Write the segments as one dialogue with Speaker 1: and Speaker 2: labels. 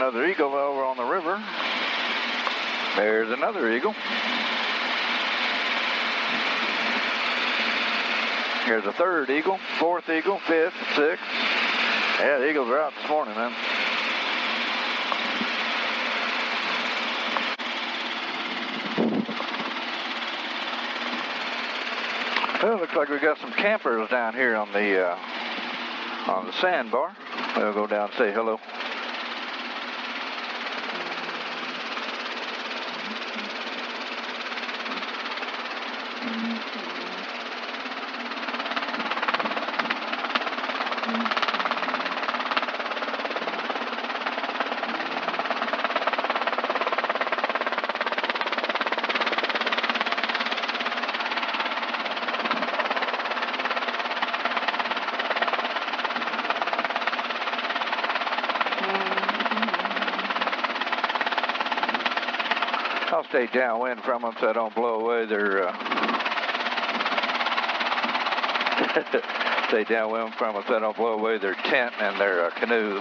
Speaker 1: another eagle over on the river. There's another eagle. Here's a third eagle, fourth eagle, fifth, sixth. Yeah, the eagles are out this morning, man. Well, looks like we got some campers down here on the sandbar. We'll go down and say hello. I'll stay downwind from them so I don't blow away their stay downwind from them so I don't blow away their tent and their canoe.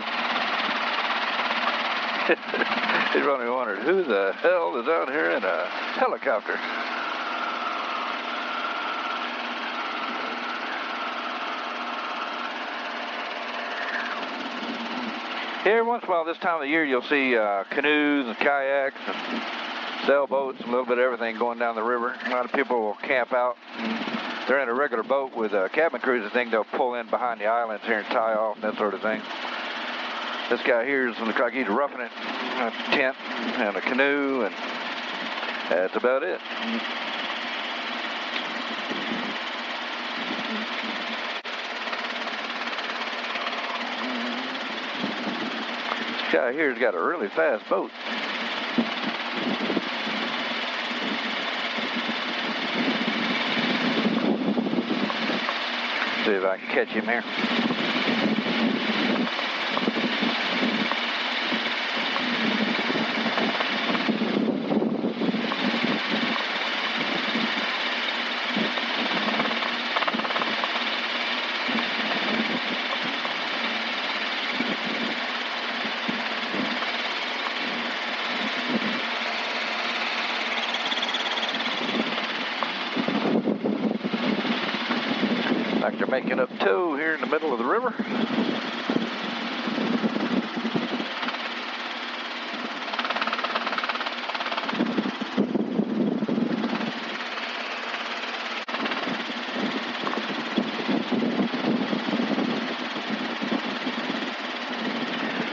Speaker 1: He's probably wondered who the hell is out here in a helicopter. Here, once in a while, this time of the year, you'll see canoes and kayaks and sailboats, a little bit of everything going down the river. A lot of people will camp out. They're in a regular boat with a cabin cruiser thing. They'll pull in behind the islands here and tie off and that sort of thing. This guy here looks like he's roughing it. A tent and a canoe, and that's about it. This guy here's got a really fast boat. See if I can catch him here. Like they're making up tow here in the middle of the river.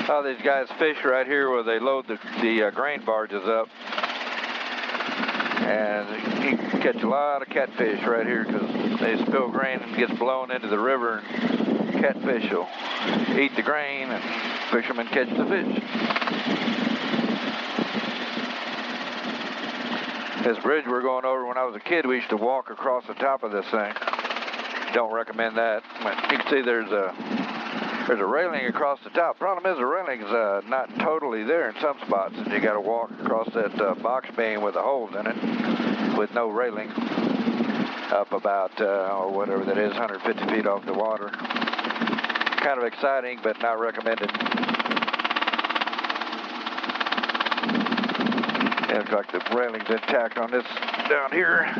Speaker 1: Oh, these guys fish right here where they load the grain barges up. And you can catch a lot of catfish right here because they spill grain and gets blown into the river. And catfish will eat the grain and fishermen catch the fish. This bridge we're going over, when I was a kid, we used to walk across the top of this thing. Don't recommend that. But you can see there's a railing across the top. Problem is the railing's not totally there in some spots, and you got to walk across that box beam with the holes in it with no railing up about, or whatever that is, 150 feet off the water. Kind of exciting, but not recommended. It looks like the railing's intact on this down here.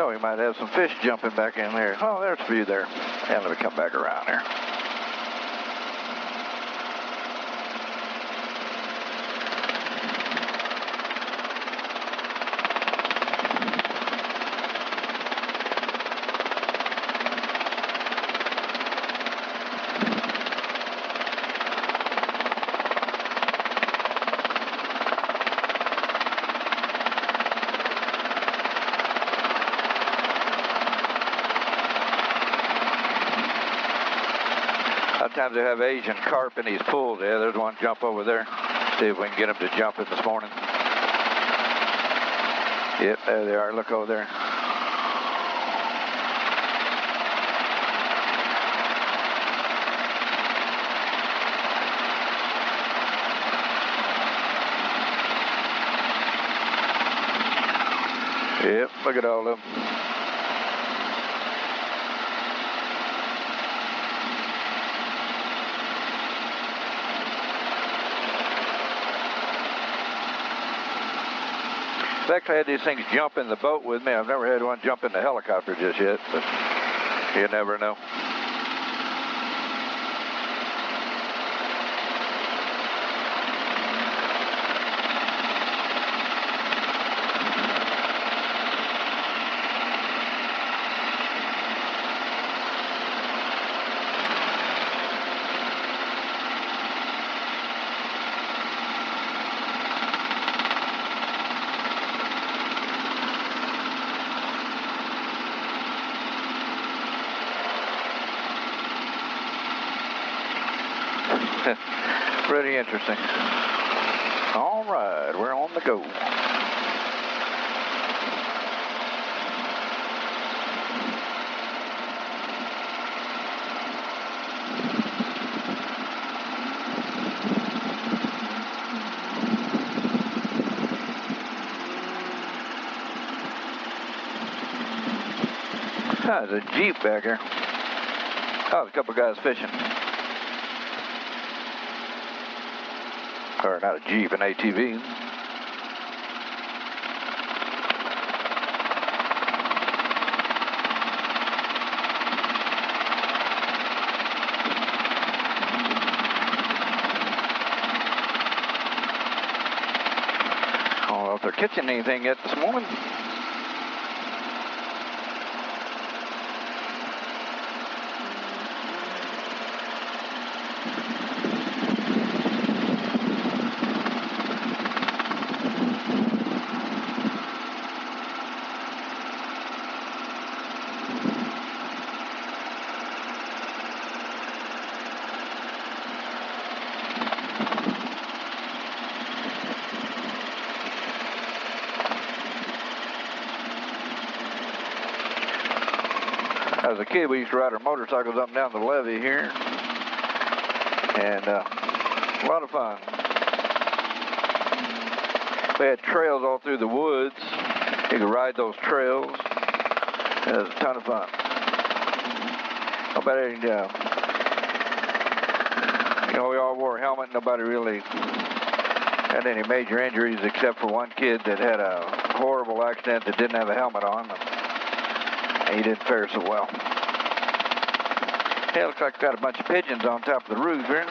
Speaker 1: So we might have some fish jumping back in there. Oh, there's a few there. And let me come back around here. Sometimes they have Asian carp in these pools. Yeah, there's one jump over there. See if we can get them to jump in this morning. Yep, there they are. Look over there. Yep, look at all of them. I've actually had these things jump in the boat with me. I've never had one jump in the helicopter just yet, but you never know. Pretty interesting. All right, we're on the go. There's a Jeep back here. Oh, there's a couple guys fishing. Or not a Jeep, an ATV. I don't know if they're catching anything yet this morning. As a kid, we used to ride our motorcycles up and down the levee here, and a lot of fun. We had trails all through the woods. You could ride those trails. It was a ton of fun. Nobody, we all wore a helmet. Nobody really had any major injuries except for one kid that had a horrible accident that didn't have a helmet on. He didn't fare so well. Hey, looks like we got a bunch of pigeons on top of the roof here.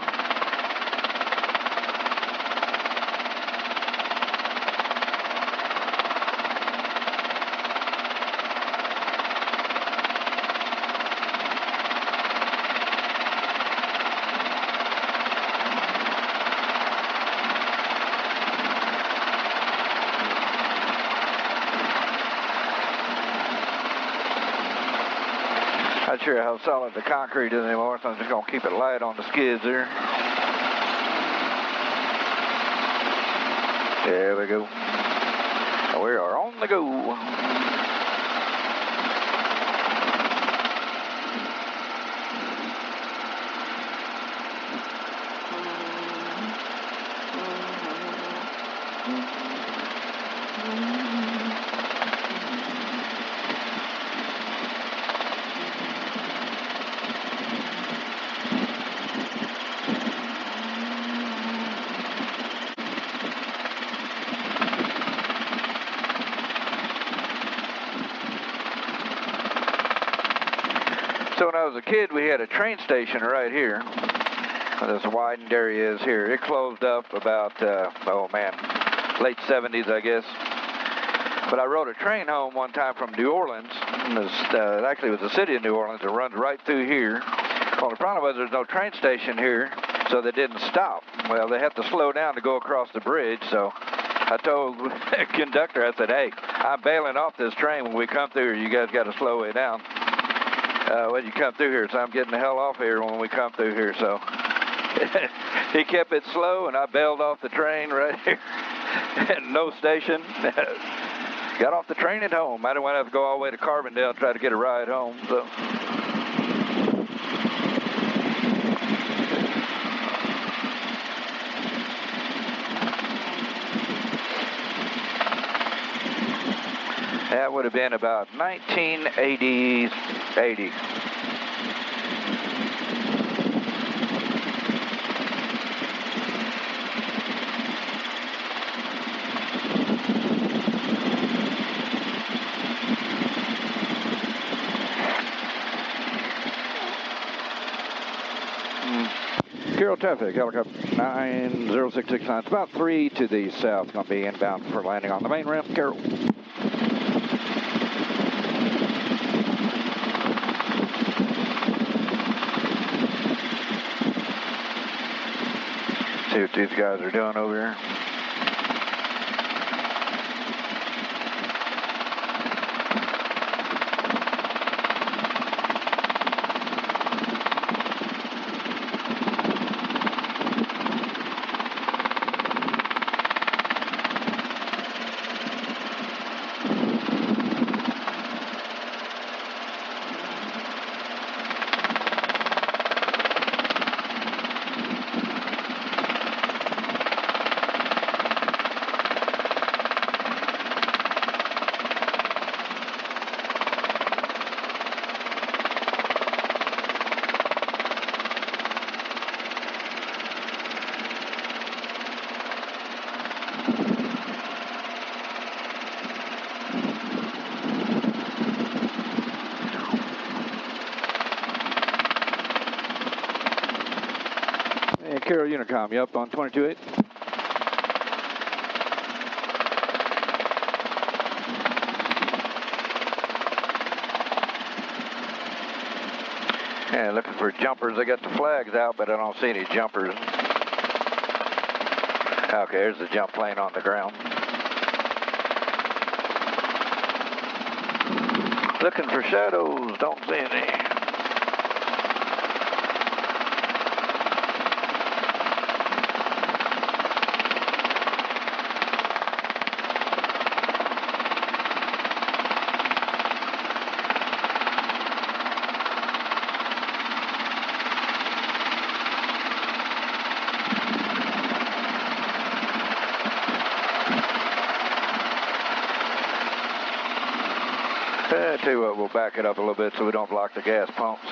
Speaker 1: Not sure how solid the concrete is anymore, so I'm just going to keep it light on the skids there. There we go. We are on the go. So when I was a kid, we had a train station right here. This widened area is here. It closed up about, late 70s, I guess. But I rode a train home one time from New Orleans. Actually, it was the city of New Orleans. It runs right through here. Well, the problem was there's no train station here, so they didn't stop. Well, they had to slow down to go across the bridge, so I told the conductor, I said, hey, I'm bailing off this train when we come through here. You guys got to slow way down when you come through here, so I'm getting the hell off here when we come through here. So he kept it slow, and I bailed off the train right here. No station. Got off the train at home. I didn't want to have to go all the way to Carbondale and try to get a ride home. So. That would have been about 1980s, 80. Carroll traffic, helicopter 90669. It's about 3 to the south. Going to be inbound for landing on the main ramp. Carroll. See what these guys are doing over here. Carroll Unicom, you up on 22.8? Yeah, looking for jumpers. They got the flags out, but I don't see any jumpers. Okay, there's the jump plane on the ground. Looking for shadows, don't see any. I tell you what, we'll back it up a little bit so we don't block the gas pumps.